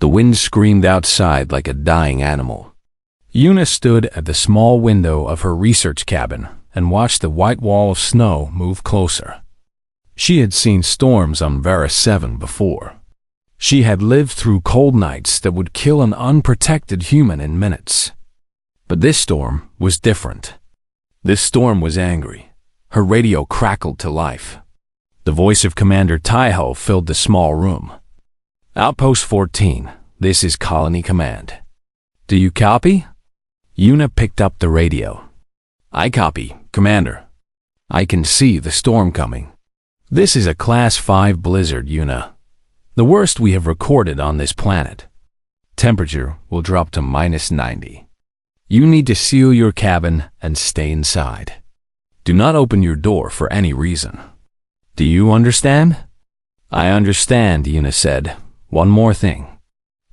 The wind screamed outside like a dying animal. Una stood at the small window of her research cabin and watched the white wall of snow move closer. She had seen storms on Vera 7 before. She had lived through cold nights that would kill an unprotected human in minutes. But this storm was different. This storm was angry. Her radio crackled to life. The voice of Commander Taiho filled the small room. Outpost 14, this is Colony Command. Do you copy? Una picked up the radio. I copy, Commander. I can see the storm coming. This is a Class 5 blizzard, Una. The worst we have recorded on this planet. Temperature will drop to -90. You need to seal your cabin and stay inside. Do not open your door for any reason. Do you understand? I understand, Una said. One more thing.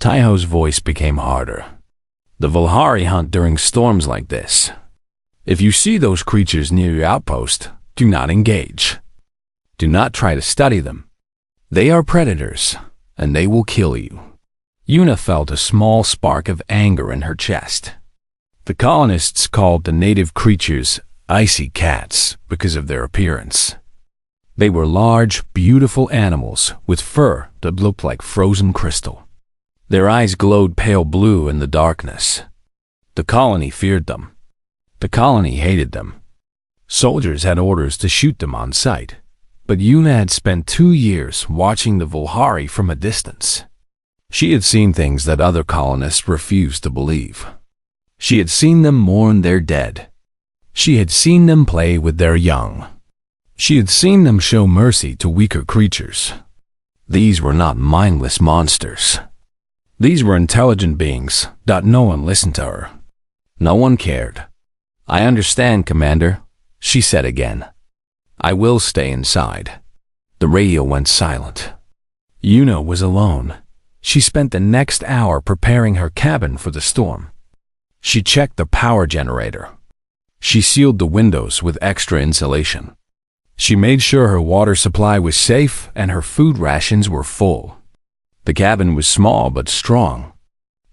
Taiho's voice became harder. The Volhari hunt during storms like this. If you see those creatures near your outpost, do not engage. Do not try to study them. They are predators, and they will kill you. Una felt a small spark of anger in her chest. The colonists called the native creatures icy cats because of their appearance. They were large, beautiful animals with fur that looked like frozen crystal. Their eyes glowed pale blue in the darkness. The colony feared them. The colony hated them. Soldiers had orders to shoot them on sight, but Una had spent 2 years watching the Volhari from a distance. She had seen things that other colonists refused to believe. She had seen them mourn their dead. She had seen them play with their young. She had seen them show mercy to weaker creatures. These were not mindless monsters. These were intelligent beings. No one listened to her. No one cared. I understand, Commander, she said again. I will stay inside. The radio went silent. Una was alone. She spent the next hour preparing her cabin for the storm. She checked the power generator. She sealed the windows with extra insulation. She made sure her water supply was safe and her food rations were full. The cabin was small but strong.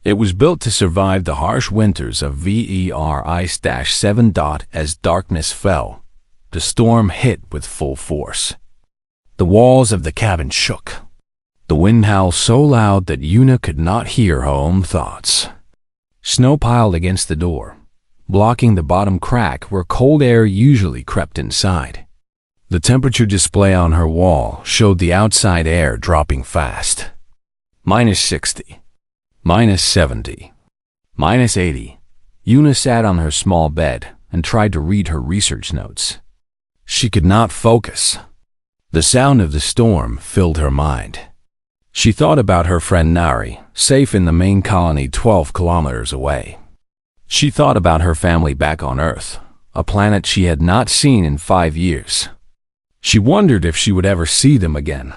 It was built to survive the harsh winters of VER Ice-7. As darkness fell, the storm hit with full force. The walls of the cabin shook. The wind howled so loud that Una could not hear her own thoughts. Snow piled against the door, blocking the bottom crack where cold air usually crept inside. The temperature display on her wall showed the outside air dropping fast. -60, -70, -80. Una sat on her small bed and tried to read her research notes. She could not focus. The sound of the storm filled her mind. She thought about her friend Nari, safe in the main colony 12 kilometers away. She thought about her family back on Earth, a planet she had not seen in 5 years. She wondered if she would ever see them again.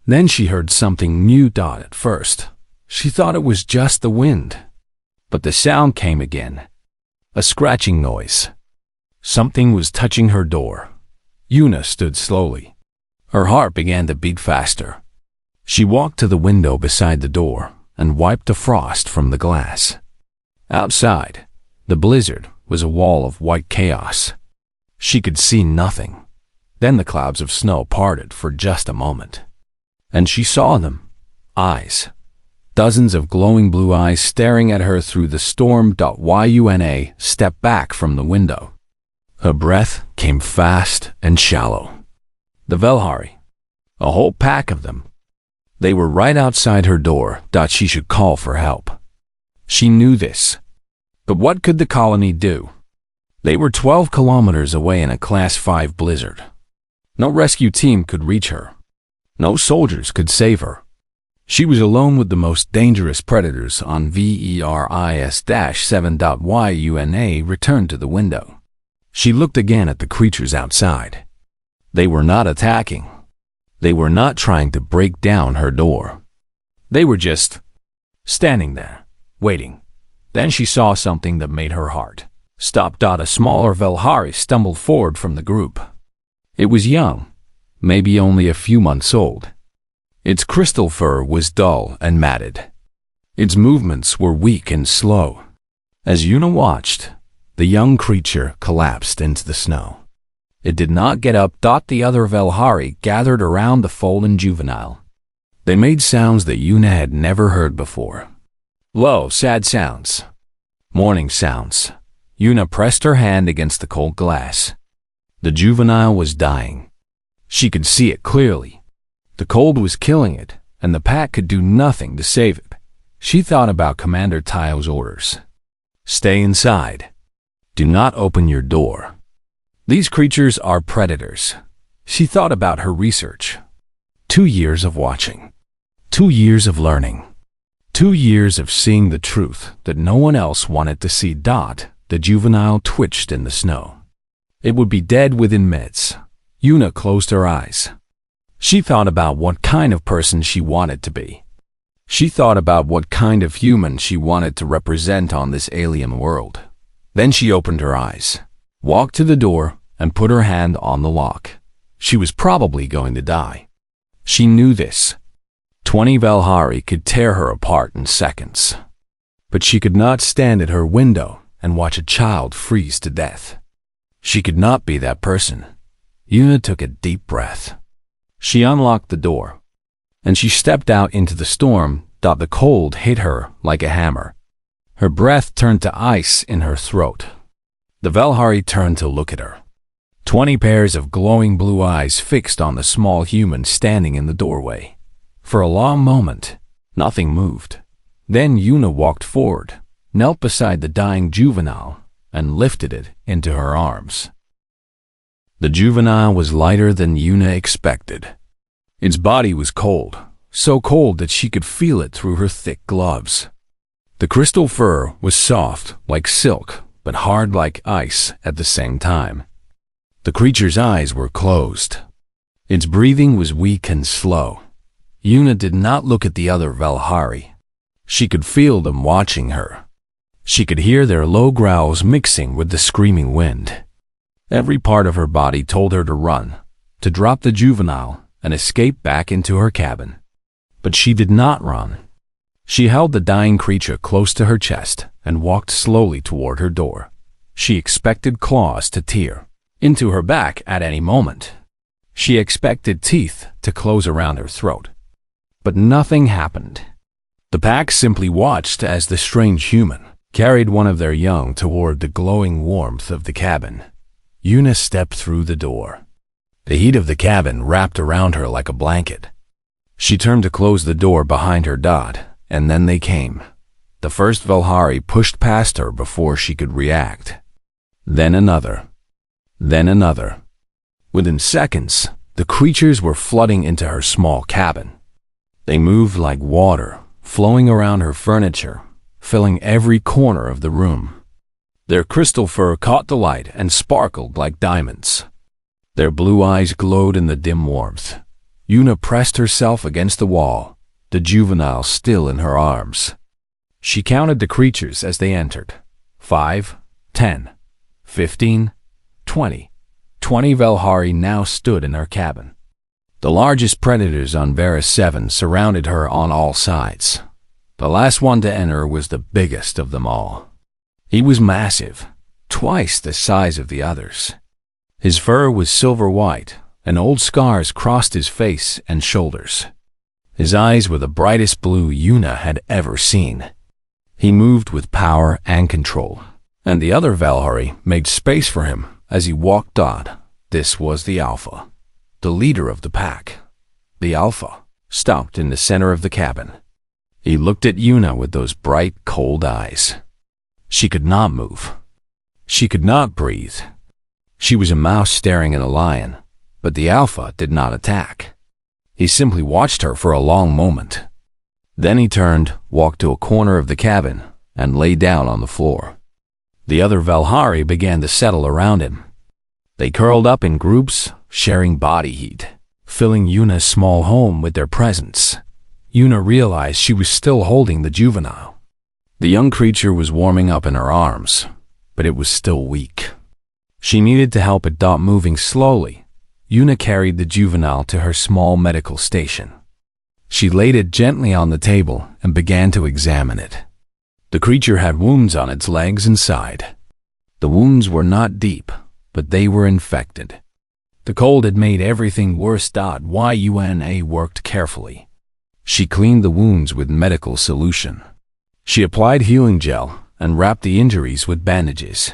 Then she heard something new. At first, she thought it was just the wind. But the sound came again. A scratching noise. Something was touching her door. Una stood slowly. Her heart began to beat faster. She walked to the window beside the door and wiped the frost from the glass. Outside, the blizzard was a wall of white chaos. She could see nothing. Then the clouds of snow parted for just a moment. And she saw them. Eyes. Dozens of glowing blue eyes staring at her through the storm. Una stepped back from the window. Her breath came fast and shallow. The Velhari. A whole pack of them. They were right outside her door. She should call for help. She knew this. But what could the colony do? They were 12 kilometers away in a Class 5 blizzard. No rescue team could reach her. No soldiers could save her. She was alone with the most dangerous predators on VERIS-7. Una returned to the window. She looked again at the creatures outside. They were not attacking. They were not trying to break down her door. They were just standing there, waiting. Then she saw something that made her heart stop. A smaller Velhari stumbled forward from the group. It was young, maybe only a few months old. Its crystal fur was dull and matted. Its movements were weak and slow. As Yuna watched, the young creature collapsed into the snow. It did not get up. The other Velhari gathered around the fallen juvenile. They made sounds that Yuna had never heard before. Low, sad sounds. Mourning sounds. Yuna pressed her hand against the cold glass. The juvenile was dying. She could see it clearly. The cold was killing it, and the pack could do nothing to save it. She thought about Commander Taio's orders. Stay inside. Do not open your door. These creatures are predators. She thought about her research. 2 years of watching. 2 years of learning. 2 years of seeing the truth that no one else wanted to see. The juvenile twitched in the snow. It would be dead within minutes. Yuna closed her eyes. She thought about what kind of person she wanted to be. She thought about what kind of human she wanted to represent on this alien world. Then she opened her eyes, walked to the door, and put her hand on the lock. She was probably going to die. She knew this. 20 Velhari could tear her apart in seconds. But she could not stand at her window and watch a child freeze to death. She could not be that person. Yuna took a deep breath. She unlocked the door, and she stepped out into the storm. The cold hit her like a hammer. Her breath turned to ice in her throat. The Velhari turned to look at her. 20 pairs of glowing blue eyes fixed on the small human standing in the doorway. For a long moment, nothing moved. Then Yuna walked forward, knelt beside the dying juvenile, and lifted it into her arms. The juvenile was lighter than Yuna expected. Its body was cold, so cold that she could feel it through her thick gloves. The crystal fur was soft like silk, but hard like ice at the same time. The creature's eyes were closed. Its breathing was weak and slow. Yuna did not look at the other Velhari. She could feel them watching her. She could hear their low growls mixing with the screaming wind. Every part of her body told her to run, to drop the juvenile, and escape back into her cabin. But she did not run. She held the dying creature close to her chest and walked slowly toward her door. She expected claws to tear into her back at any moment. She expected teeth to close around her throat. But nothing happened. The pack simply watched as the strange human carried one of their young toward the glowing warmth of the cabin. Yuna stepped through the door. The heat of the cabin wrapped around her like a blanket. She turned to close the door behind her, and then they came. The first Velhari pushed past her before she could react. Then another. Then another. Within seconds, the creatures were flooding into her small cabin. They moved like water, flowing around her furniture, filling every corner of the room. Their crystal fur caught the light and sparkled like diamonds. Their blue eyes glowed in the dim warmth. Yuna pressed herself against the wall, the juvenile still in her arms. She counted the creatures as they entered. 5, 10, 15, 20. 20 Velhari now stood in her cabin. The largest predators on Varus 7 surrounded her on all sides. The last one to enter was the biggest of them all. He was massive, twice the size of the others. His fur was silver white, and old scars crossed his face and shoulders. His eyes were the brightest blue Yuna had ever seen. He moved with power and control, and the other Velhari made space for him as he walked on. This was the Alpha, the leader of the pack. The Alpha stopped in the center of the cabin. He looked at Yuna with those bright, cold eyes. She could not move. She could not breathe. She was a mouse staring at a lion, but the Alpha did not attack. He simply watched her for a long moment. Then he turned, walked to a corner of the cabin, and lay down on the floor. The other Velhari began to settle around him. They curled up in groups, sharing body heat, filling Yuna's small home with their presence. Yuna realized she was still holding the juvenile. The young creature was warming up in her arms, but it was still weak. She needed to help it. Moving slowly, Yuna carried the juvenile to her small medical station. She laid it gently on the table and began to examine it. The creature had wounds on its legs and side. The wounds were not deep, but they were infected. The cold had made everything worse. Yuna worked carefully. She cleaned the wounds with medical solution. She applied healing gel and wrapped the injuries with bandages.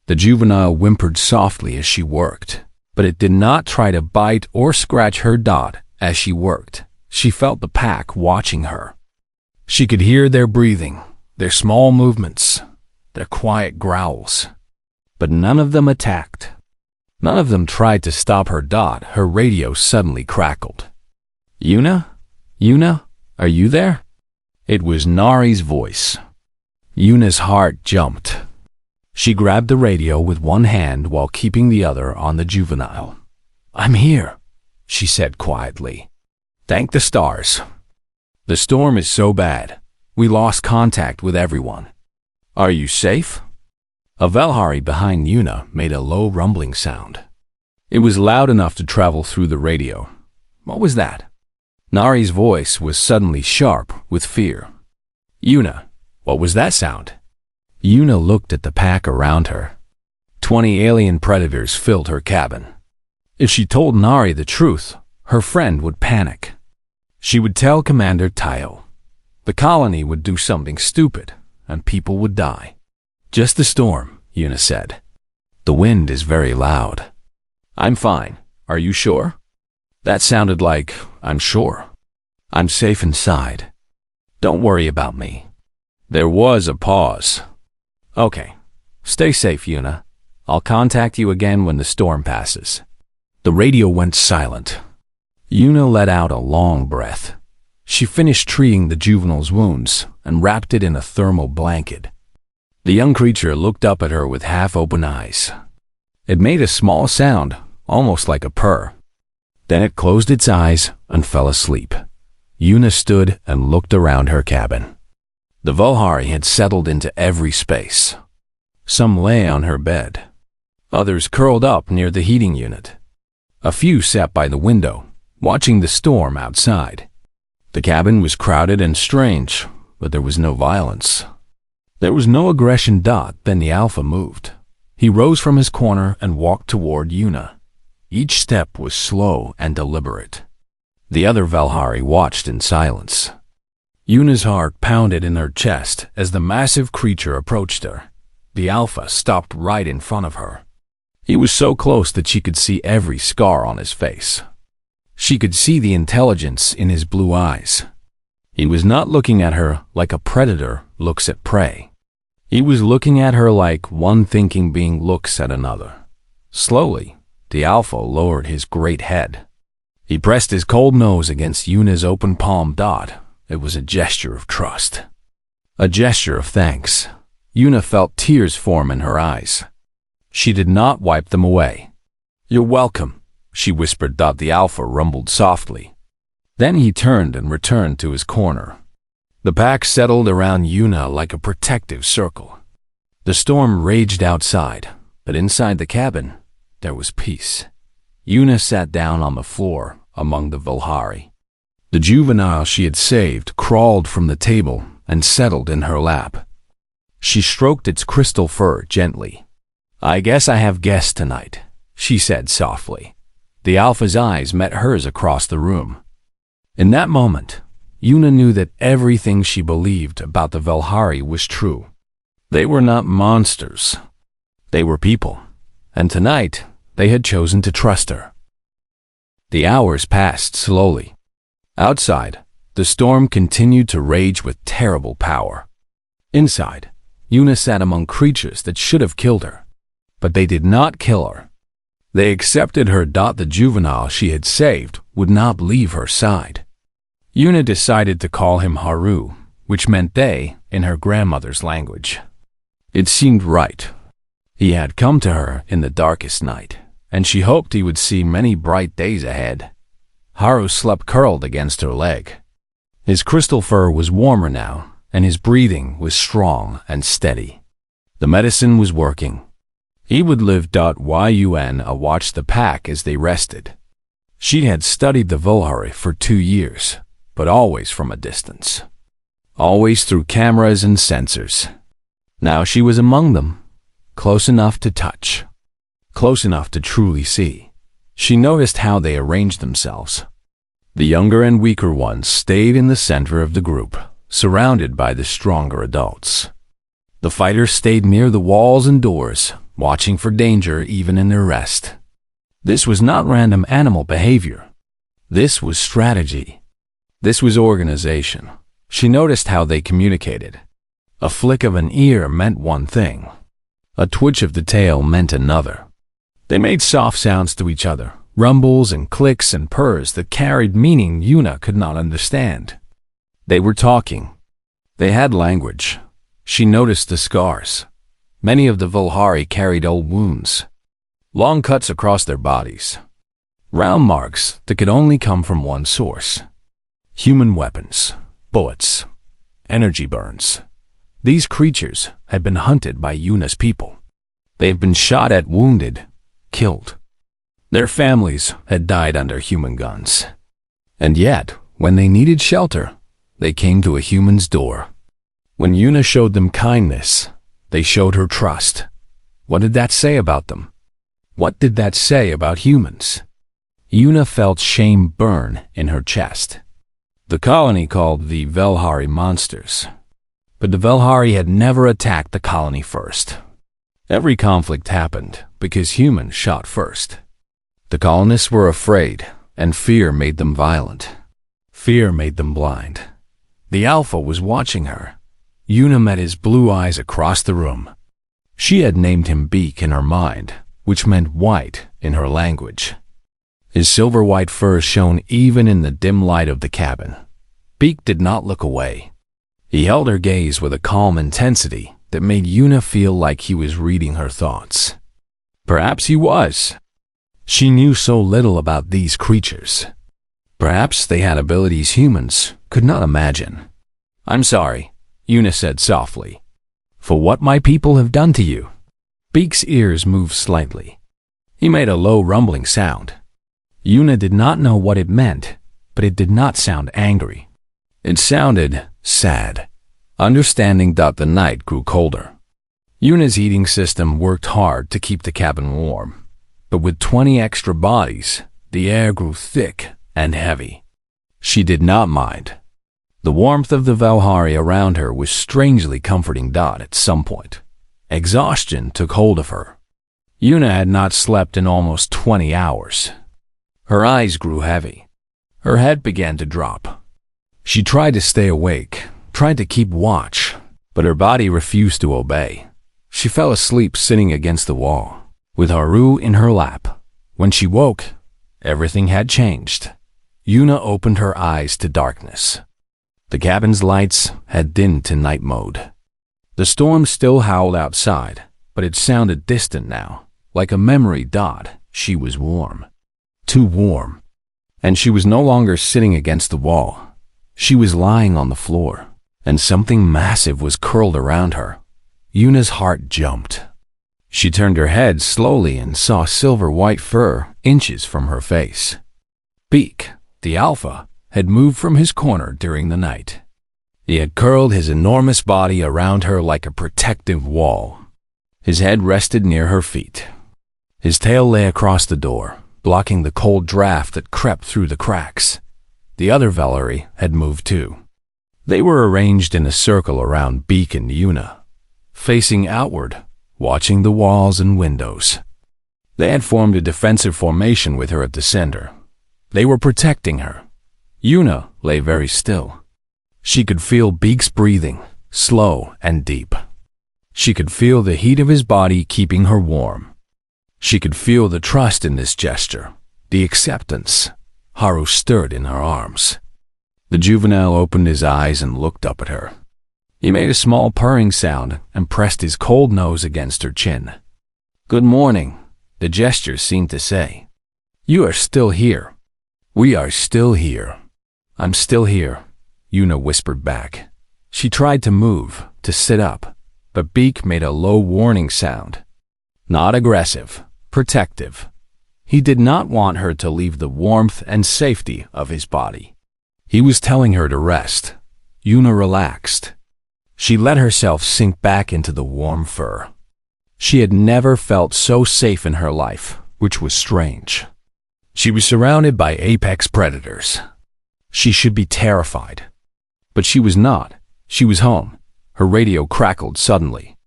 The juvenile whimpered softly as she worked, but it did not try to bite or scratch her. As she worked, she felt the pack watching her. She could hear their breathing, their small movements, their quiet growls. But none of them attacked. None of them tried to stop her. Her radio suddenly crackled. "Yuna? Yuna, are you there?" It was Nari's voice. Yuna's heart jumped. She grabbed the radio with one hand while keeping the other on the juvenile. "I'm here," she said quietly. "Thank the stars. The storm is so bad. We lost contact with everyone. Are you safe?" A Valhari behind Yuna made a low rumbling sound. It was loud enough to travel through the radio. What was that? Nari's voice was suddenly sharp with fear. "Yuna, what was that sound?" Yuna looked at the pack around her. 20 alien predators filled her cabin. If she told Nari the truth, her friend would panic. She would tell Commander Tayo. The colony would do something stupid, and people would die. "Just the storm," Yuna said. "The wind is very loud." "I'm fine. Are you sure?" That sounded like, "I'm sure. I'm safe inside. Don't worry about me." There was a pause. "Okay. Stay safe, Yuna. I'll contact you again when the storm passes." The radio went silent. Yuna let out a long breath. She finished treating the juvenile's wounds and wrapped it in a thermal blanket. The young creature looked up at her with half-open eyes. It made a small sound, almost like a purr. Then it closed its eyes and fell asleep. Yuna stood and looked around her cabin. The Valhari had settled into every space. Some lay on her bed. Others curled up near the heating unit. A few sat by the window, watching the storm outside. The cabin was crowded and strange, but there was no violence. There was no aggression. Then the Alpha moved. He rose from his corner and walked toward Yuna. Each step was slow and deliberate. The other Valhari watched in silence. Yuna's heart pounded in her chest as the massive creature approached her. The Alpha stopped right in front of her. He was so close that she could see every scar on his face. She could see the intelligence in his blue eyes. He was not looking at her like a predator looks at prey. He was looking at her like one thinking being looks at another. Slowly, the Alpha lowered his great head. He pressed his cold nose against Yuna's open palm. It was a gesture of trust. A gesture of thanks. Yuna felt tears form in her eyes. She did not wipe them away. "You're welcome," she whispered. The Alpha rumbled softly. Then he turned and returned to his corner. The pack settled around Yuna like a protective circle. The storm raged outside, but inside the cabin, there was peace. Yuna sat down on the floor among the Valhari. The juvenile she had saved crawled from the table and settled in her lap. She stroked its crystal fur gently. "I guess I have guests tonight," she said softly. The Alpha's eyes met hers across the room. In that moment, Yuna knew that everything she believed about the Valhari was true. They were not monsters. They were people, and tonight they had chosen to trust her. The hours passed slowly. Outside, the storm continued to rage with terrible power. Inside, Yuna sat among creatures that should have killed her, but they did not kill her. They accepted her. The juvenile she had saved would not leave her side. Yuna decided to call him Haru, which meant they in her grandmother's language. It seemed right. He had come to her in the darkest night, and she hoped he would see many bright days ahead. Haru slept curled against her leg. His crystal fur was warmer now, and his breathing was strong and steady. The medicine was working. He would live. Yuna watched the pack as they rested. She had studied the Valhari for 2 years, but always from a distance. Always through cameras and sensors. Now she was among them, close enough to touch, close enough to truly see. She noticed how they arranged themselves. The younger and weaker ones stayed in the center of the group, surrounded by the stronger adults. The fighters stayed near the walls and doors, watching for danger even in their rest. This was not random animal behavior. This was strategy. This was organization. She noticed how they communicated. A flick of an ear meant one thing. A twitch of the tail meant another. They made soft sounds to each other, rumbles and clicks and purrs that carried meaning Yuna could not understand. They were talking. They had language. She noticed the scars. Many of the Volhari carried old wounds. Long cuts across their bodies. Round marks that could only come from one source. Human weapons, bullets, energy burns. These creatures had been hunted by Yuna's people. They had been shot at, wounded, killed. Their families had died under human guns. And yet, when they needed shelter, they came to a human's door. When Yuna showed them kindness, they showed her trust. What did that say about them? What did that say about humans? Yuna felt shame burn in her chest. The colony called the Velhari monsters. But the Velhari had never attacked the colony first. Every conflict happened because humans shot first. The colonists were afraid, and fear made them violent. Fear made them blind. The Alpha was watching her. Yuna met his blue eyes across the room. She had named him Beak in her mind, which meant white in her language. His silver-white fur shone even in the dim light of the cabin. Beak did not look away. He held her gaze with a calm intensity that made Yuna feel like he was reading her thoughts. Perhaps he was. She knew so little about these creatures. Perhaps they had abilities humans could not imagine. "I'm sorry," Yuna said softly, "for what my people have done to you." Beak's ears moved slightly. He made a low rumbling sound. Yuna did not know what it meant, but it did not sound angry. It sounded sad. Understanding that the night grew colder. Yuna's heating system worked hard to keep the cabin warm, but with 20 extra bodies, the air grew thick and heavy. She did not mind. The warmth of the Velhari around her was strangely comforting. At some point, exhaustion took hold of her. Yuna had not slept in almost 20 hours. Her eyes grew heavy. Her head began to drop. She tried to stay awake, tried to keep watch, but her body refused to obey. She fell asleep sitting against the wall, with Haru in her lap. When she woke, everything had changed. Yuna opened her eyes to darkness. The cabin's lights had dimmed to night mode. The storm still howled outside, but it sounded distant now, like a memory. She was warm. Too warm. And she was no longer sitting against the wall. She was lying on the floor, and something massive was curled around her. Yuna's heart jumped. She turned her head slowly and saw silver-white fur inches from her face. Beak, the Alpha, had moved from his corner during the night. He had curled his enormous body around her like a protective wall. His head rested near her feet. His tail lay across the door, blocking the cold draft that crept through the cracks. The other Velhari had moved too. They were arranged in a circle around Beak and Yuna, facing outward, watching the walls and windows. They had formed a defensive formation with her at the center. They were protecting her. Yuna lay very still. She could feel Beak's breathing, slow and deep. She could feel the heat of his body keeping her warm. She could feel the trust in this gesture, the acceptance. Haru stirred in her arms. The juvenile opened his eyes and looked up at her. He made a small purring sound and pressed his cold nose against her chin. "Good morning," the gesture seemed to say. "You are still here." "We are still here." "I'm still here," Yuna whispered back. She tried to move, to sit up, but Beak made a low warning sound. Not aggressive, protective. He did not want her to leave the warmth and safety of his body. He was telling her to rest. Yuna relaxed. She let herself sink back into the warm fur. She had never felt so safe in her life, which was strange. She was surrounded by apex predators. She should be terrified. But she was not. She was home. Her radio crackled suddenly.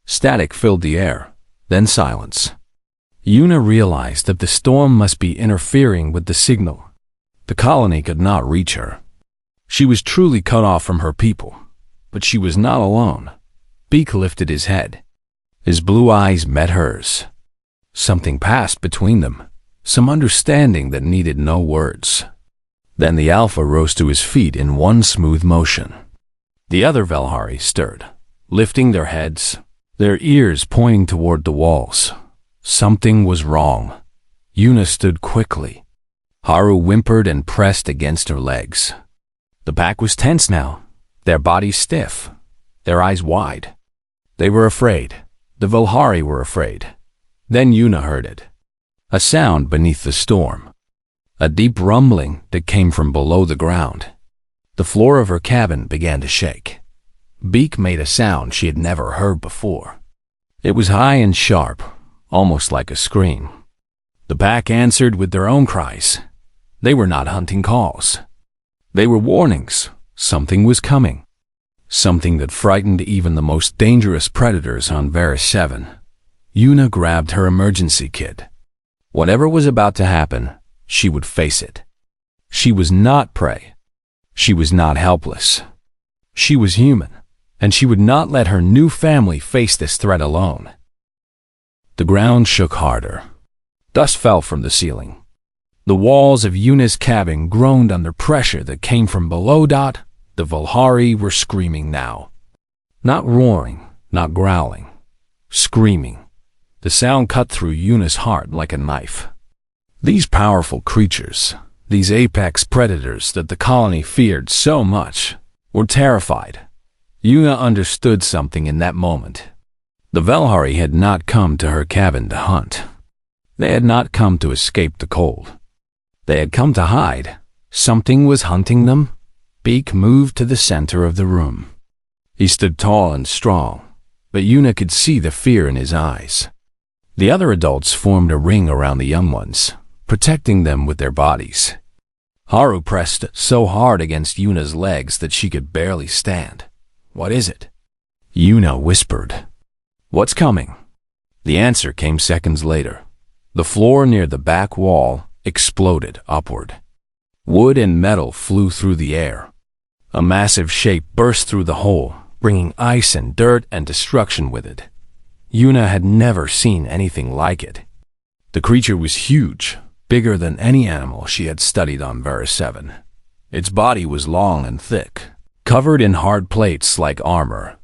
Static filled the air, then silence. Yuna realized that the storm must be interfering with the signal. The colony could not reach her. She was truly cut off from her people, but she was not alone. Beak lifted his head. His blue eyes met hers. Something passed between them, some understanding that needed no words. Then the Alpha rose to his feet in one smooth motion. The other Velhari stirred, lifting their heads, their ears pointing toward the walls. Something was wrong. Yuna stood quickly. Haru whimpered and pressed against her legs. The pack was tense now, their bodies stiff, their eyes wide. They were afraid. The Velhari were afraid. Then Yuna heard it. A sound beneath the storm. A deep rumbling that came from below the ground. The floor of her cabin began to shake. Beak made a sound she had never heard before. It was high and sharp, almost like a scream. The pack answered with their own cries. They were not hunting calls. They were warnings. Something was coming. Something that frightened even the most dangerous predators on Varus 7. Yuna grabbed her emergency kit. Whatever was about to happen, she would face it. She was not prey. She was not helpless. She was human, and she would not let her new family face this threat alone. The ground shook harder. Dust fell from the ceiling. The walls of Yuna's cabin groaned under pressure that came from below. The Velhari were screaming now. Not roaring, not growling. Screaming. The sound cut through Yuna's heart like a knife. These powerful creatures, these apex predators that the colony feared so much, were terrified. Yuna understood something in that moment. The Velhari had not come to her cabin to hunt. They had not come to escape the cold. They had come to hide. Something was hunting them. Beak moved to the center of the room. He stood tall and strong, but Yuna could see the fear in his eyes. The other adults formed a ring around the young ones, protecting them with their bodies. Haru pressed so hard against Yuna's legs that she could barely stand. "What is it?" Yuna whispered. "What's coming?" The answer came seconds later. The floor near the back wall exploded upward. Wood and metal flew through the air. A massive shape burst through the hole, bringing ice and dirt and destruction with it. Yuna had never seen anything like it. The creature was huge, bigger than any animal she had studied on Varus 7. Its body was long and thick, covered in hard plates like armor.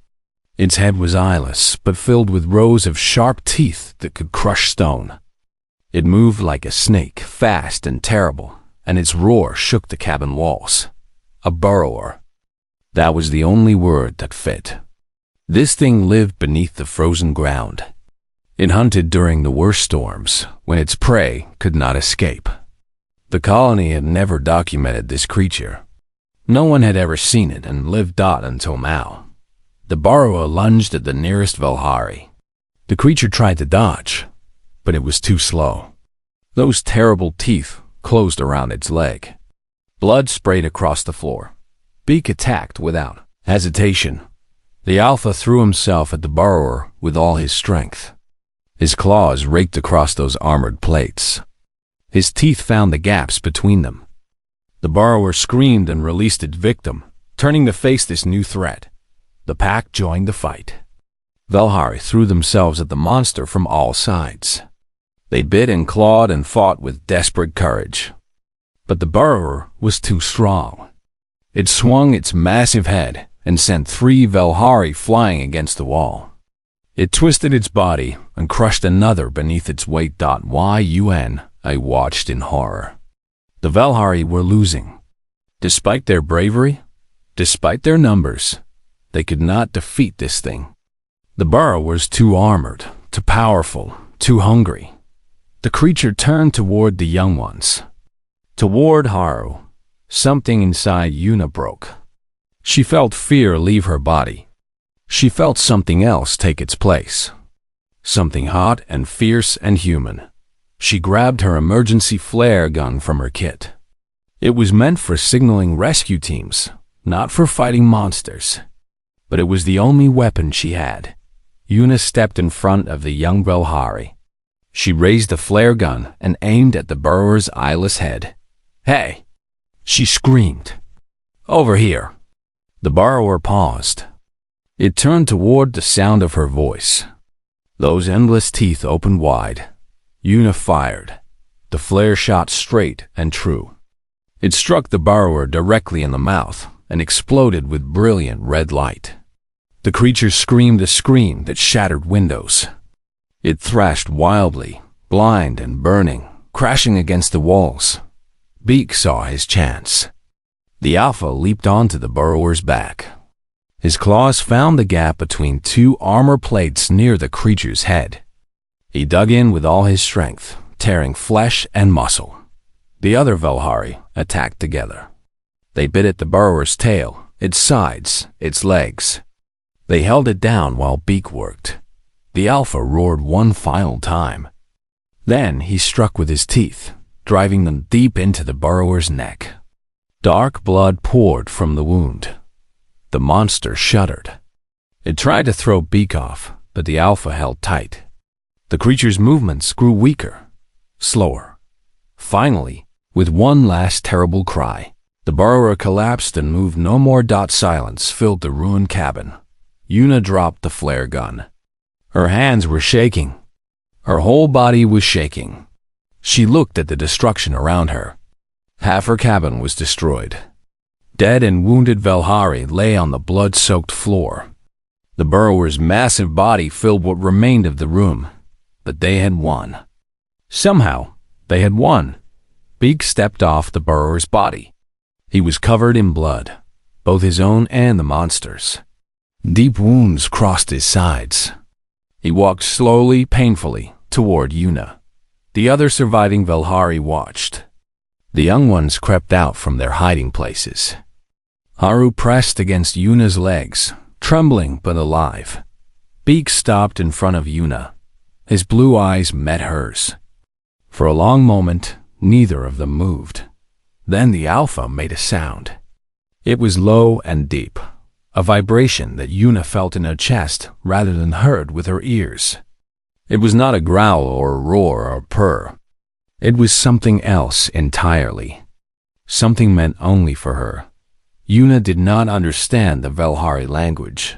Its head was eyeless, but filled with rows of sharp teeth that could crush stone. It moved like a snake, fast and terrible, and its roar shook the cabin walls. A burrower. That was the only word that fit. This thing lived beneath the frozen ground. It hunted during the worst storms, when its prey could not escape. The colony had never documented this creature. No one had ever seen it and lived until now. The burrower lunged at the nearest Velhari. The creature tried to dodge, but it was too slow. Those terrible teeth closed around its leg. Blood sprayed across the floor. Beak attacked without hesitation. The Alpha threw himself at the burrower with all his strength. His claws raked across those armored plates. His teeth found the gaps between them. The burrower screamed and released its victim, turning to face this new threat. The pack joined the fight. Velhari threw themselves at the monster from all sides. They bit and clawed and fought with desperate courage. But the burrower was too strong. It swung its massive head and sent 3 Velhari flying against the wall. It twisted its body and crushed another beneath its weight. I watched in horror. The Velhari were losing. Despite their bravery, despite their numbers, they could not defeat this thing. The burrower was too armored, too powerful, too hungry. The creature turned toward the young ones. Toward Haru. Something inside Una broke. She felt fear leave her body. She felt something else take its place. Something hot and fierce and human. She grabbed her emergency flare gun from her kit. It was meant for signaling rescue teams, not for fighting monsters. But it was the only weapon she had. Una stepped in front of the young Velhari. She raised the flare gun and aimed at the burrower's eyeless head. "Hey!" she screamed. "Over here!" The burrower paused. It turned toward the sound of her voice. Those endless teeth opened wide. Una fired. The flare shot straight and true. It struck the burrower directly in the mouth and exploded with brilliant red light. The creature screamed a scream that shattered windows. It thrashed wildly, blind and burning, crashing against the walls. Beak saw his chance. The Alpha leaped onto the burrower's back. His claws found the gap between two armor plates near the creature's head. He dug in with all his strength, tearing flesh and muscle. The other Velhari attacked together. They bit at the burrower's tail, its sides, its legs. They held it down while Beak worked. The Alpha roared one final time. Then he struck with his teeth, driving them deep into the burrower's neck. Dark blood poured from the wound. The monster shuddered. It tried to throw Beak off, but the Alpha held tight. The creature's movements grew weaker, slower. Finally, with one last terrible cry, the burrower collapsed and moved no more. Silence filled the ruined cabin. Una dropped the flare gun. Her hands were shaking. Her whole body was shaking. She looked at the destruction around her. Half her cabin was destroyed. Dead and wounded Velhari lay on the blood-soaked floor. The burrower's massive body filled what remained of the room. But they had won. Somehow, they had won. Beak stepped off the burrower's body. He was covered in blood, both his own and the monster's. Deep wounds crossed his sides. He walked slowly, painfully, toward Una. The other surviving Velhari watched. The young ones crept out from their hiding places. Haru pressed against Una's legs, trembling but alive. Beak stopped in front of Una. His blue eyes met hers. For a long moment, neither of them moved. Then the Alpha made a sound. It was low and deep, a vibration that Una felt in her chest rather than heard with her ears. It was not a growl or a roar or a purr. It was something else entirely. Something meant only for her. Una did not understand the Velhari language.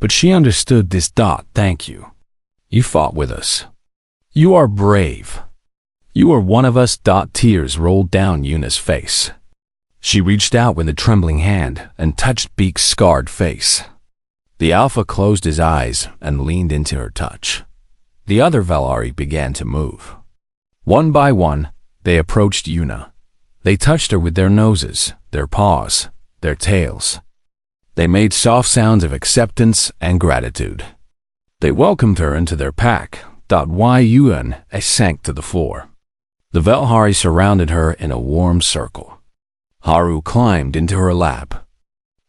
But she understood this. Thank you. You fought with us. You are brave. You are one of us. Tears rolled down Una's face. She reached out with a trembling hand and touched Beak's scarred face. The Alpha closed his eyes and leaned into her touch. The other Velhari began to move. One by one, they approached Una. They touched her with their noses, their paws, their tails. They made soft sounds of acceptance and gratitude. They welcomed her into their pack. Una sank to the floor. The Velhari surrounded her in a warm circle. Haru climbed into her lap.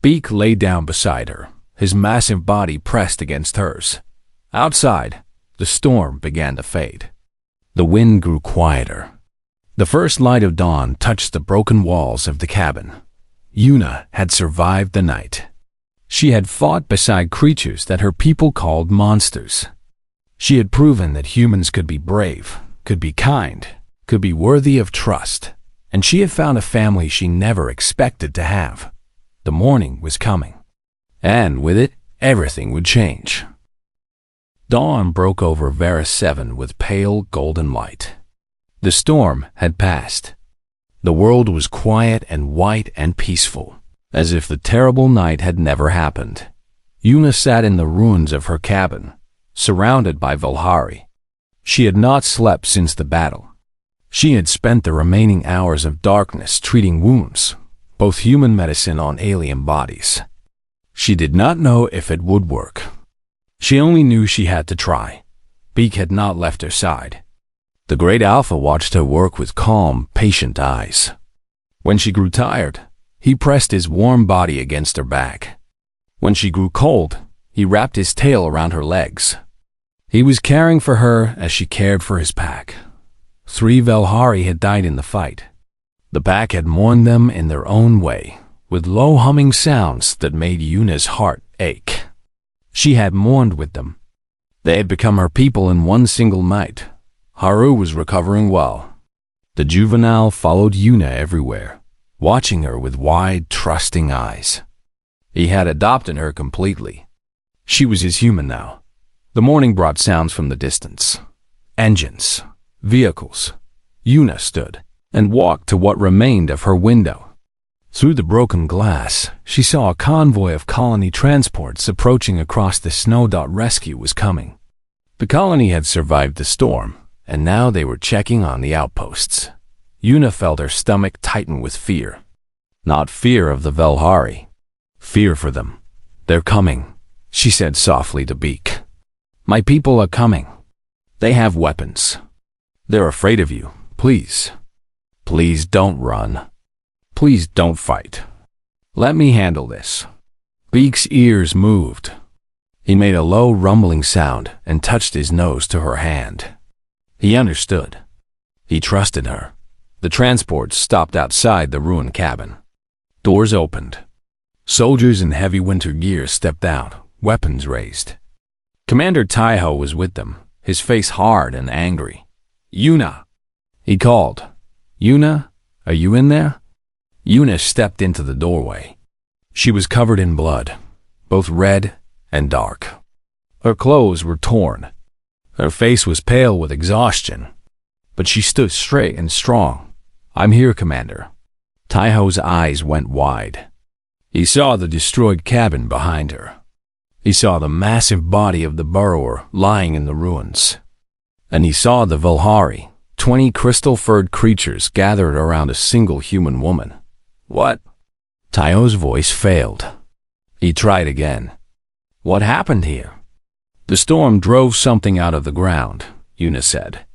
Beak lay down beside her, his massive body pressed against hers. Outside, the storm began to fade. The wind grew quieter. The first light of dawn touched the broken walls of the cabin. Una had survived the night. She had fought beside creatures that her people called monsters. She had proven that humans could be brave, could be kind, could be worthy of trust, and she had found a family she never expected to have. The morning was coming, and with it, everything would change. Dawn broke over Varus 7 with pale golden light. The storm had passed. The world was quiet and white and peaceful, as if the terrible night had never happened. Una sat in the ruins of her cabin, surrounded by Velhari. She had not slept since the battle. She had spent the remaining hours of darkness treating wounds, both human medicine on alien bodies. She did not know if it would work. She only knew she had to try. Beak had not left her side. The great Alpha watched her work with calm, patient eyes. When she grew tired, he pressed his warm body against her back. When she grew cold, he wrapped his tail around her legs. He was caring for her as she cared for his pack. 3 Velhari had died in the fight. The pack had mourned them in their own way, with low humming sounds that made Yuna's heart ache. She had mourned with them. They had become her people in one single night. Haru was recovering well. The juvenile followed Yuna everywhere, watching her with wide, trusting eyes. He had adopted her completely. She was his human now. The morning brought sounds from the distance. Engines, vehicles. Yuna stood and walked to what remained of her window. Through the broken glass, she saw a convoy of colony transports approaching across the snow. Rescue was coming. The colony had survived the storm, and now they were checking on the outposts. Yuna felt her stomach tighten with fear. Not fear of the Velhari. Fear for them. They're coming, she said softly to Beak. My people are coming. They have weapons. They're afraid of you. Please. Please don't run. Please don't fight. Let me handle this. Beak's ears moved. He made a low rumbling sound and touched his nose to her hand. He understood. He trusted her. The transports stopped outside the ruined cabin. Doors opened. Soldiers in heavy winter gear stepped out, weapons raised. Commander Taiho was with them, his face hard and angry. Yuna, he called. Yuna, are you in there? Yuna stepped into the doorway. She was covered in blood, both red and dark. Her clothes were torn. Her face was pale with exhaustion, but she stood straight and strong. I'm here, Commander. Taiho's eyes went wide. He saw the destroyed cabin behind her. He saw the massive body of the burrower lying in the ruins. And he saw the Velhari, 20 crystal-furred creatures gathered around a single human woman. What? Taiho's voice failed. He tried again. What happened here? The storm drove something out of the ground, Yuna said.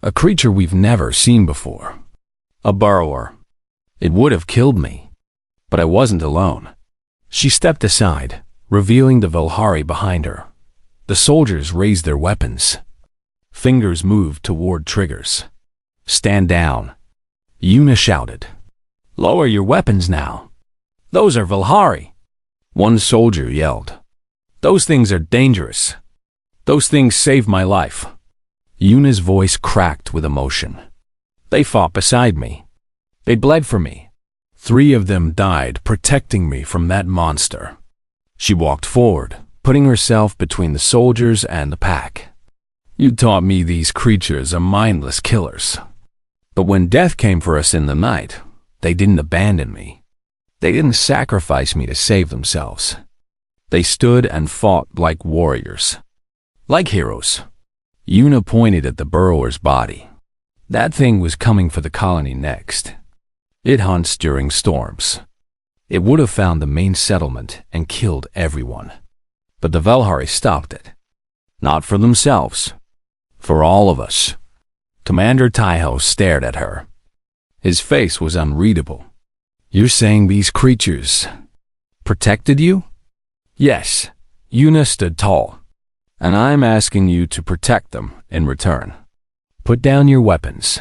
A creature we've never seen before. A burrower. It would have killed me. But I wasn't alone. She stepped aside, revealing the Velhari behind her. The soldiers raised their weapons. Fingers moved toward triggers. Stand down. Yuna shouted. Lower your weapons now. Those are Velhari. One soldier yelled. Those things are dangerous. Those things saved my life. Yuna's voice cracked with emotion. They fought beside me. They bled for me. 3 of them died protecting me from that monster. She walked forward, putting herself between the soldiers and the pack. You taught me these creatures are mindless killers. But when death came for us in the night, they didn't abandon me. They didn't sacrifice me to save themselves. They stood and fought like warriors. Like heroes. Yuna pointed at the burrower's body. That thing was coming for the colony next. It hunts during storms. It would have found the main settlement and killed everyone. But the Velhari stopped it. Not for themselves. For all of us. Commander Taiho stared at her. His face was unreadable. You're saying these creatures protected you? Yes. Yuna stood tall. And I'm asking you to protect them in return. Put down your weapons.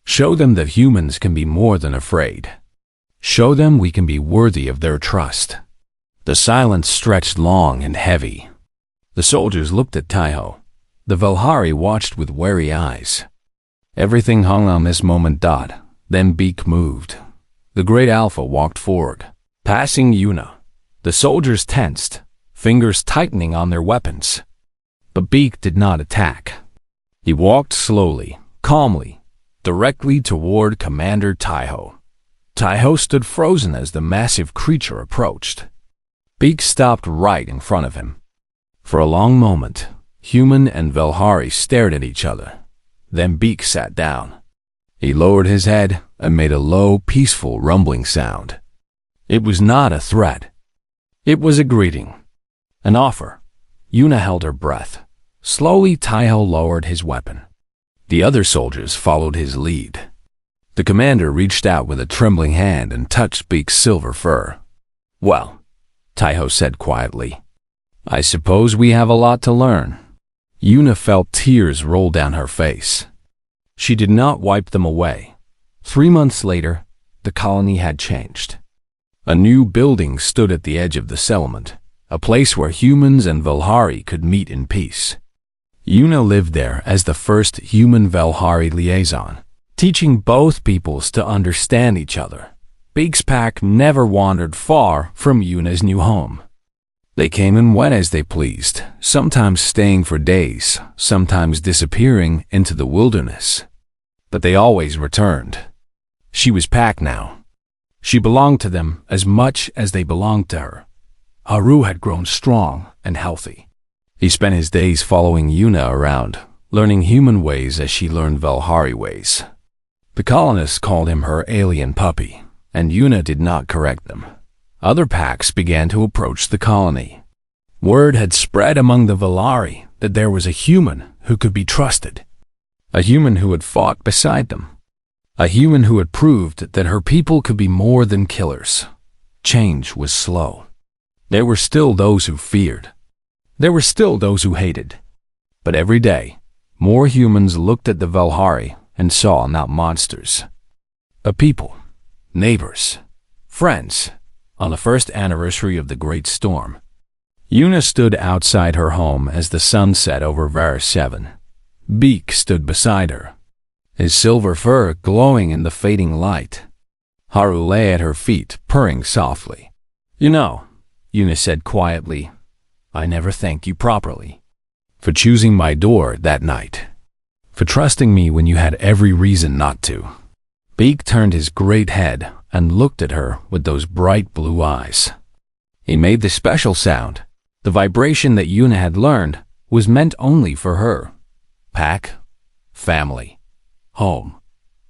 Show them that humans can be more than afraid. Show them we can be worthy of their trust. The silence stretched long and heavy. The soldiers looked at Taiho. The Velhari watched with wary eyes. Everything hung on this moment. Then Beak moved. The great Alpha walked forward, passing Yuna. The soldiers tensed, fingers tightening on their weapons. But Beak did not attack. He walked slowly, calmly, directly toward Commander Taiho. Taiho stood frozen as the massive creature approached. Beak stopped right in front of him. For a long moment, human and Velhari stared at each other. Then Beak sat down. He lowered his head and made a low, peaceful, rumbling sound. It was not a threat. It was a greeting. An offer. Yuna held her breath. Slowly, Taiho lowered his weapon. The other soldiers followed his lead. The commander reached out with a trembling hand and touched Beak's silver fur. "Well," Taiho said quietly, "I suppose we have a lot to learn." Yuna felt tears roll down her face. She did not wipe them away. 3 months later, the colony had changed. A new building stood at the edge of the settlement, a place where humans and Velhari could meet in peace. Yuna lived there as the first human-Velhari liaison, teaching both peoples to understand each other. Beak's pack never wandered far from Yuna's new home. They came and went as they pleased, sometimes staying for days, sometimes disappearing into the wilderness. But they always returned. She was pack now. She belonged to them as much as they belonged to her. Haru had grown strong and healthy. He spent his days following Yuna around, learning human ways as she learned Velhari ways. The colonists called him her alien puppy, and Yuna did not correct them. Other packs began to approach the colony. Word had spread among the Velhari that there was a human who could be trusted. A human who had fought beside them. A human who had proved that her people could be more than killers. Change was slow. There were still those who feared. There were still those who hated. But every day, more humans looked at the Velhari and saw not monsters. A people, neighbors, friends, on the first anniversary of the Great Storm. Yuna stood outside her home as the sun set over Var 7. Beak stood beside her, his silver fur glowing in the fading light. Haru lay at her feet, purring softly. "You know," Yuna said quietly, "I never thanked you properly. For choosing my door that night. For trusting me when you had every reason not to." Beak turned his great head and looked at her with those bright blue eyes. He made the special sound. The vibration that Yuna had learned was meant only for her. Pack, family, home.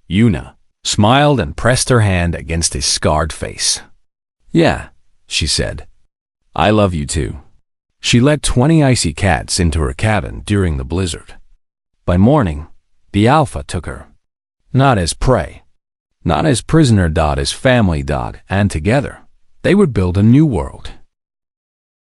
Yuna smiled and pressed her hand against his scarred face. "Yeah," she said. "I love you too." She let 20 icy cats into her cabin during the blizzard. By morning, the Alpha took her. Not as prey, not as prisoner, as family, and together, they would build a new world.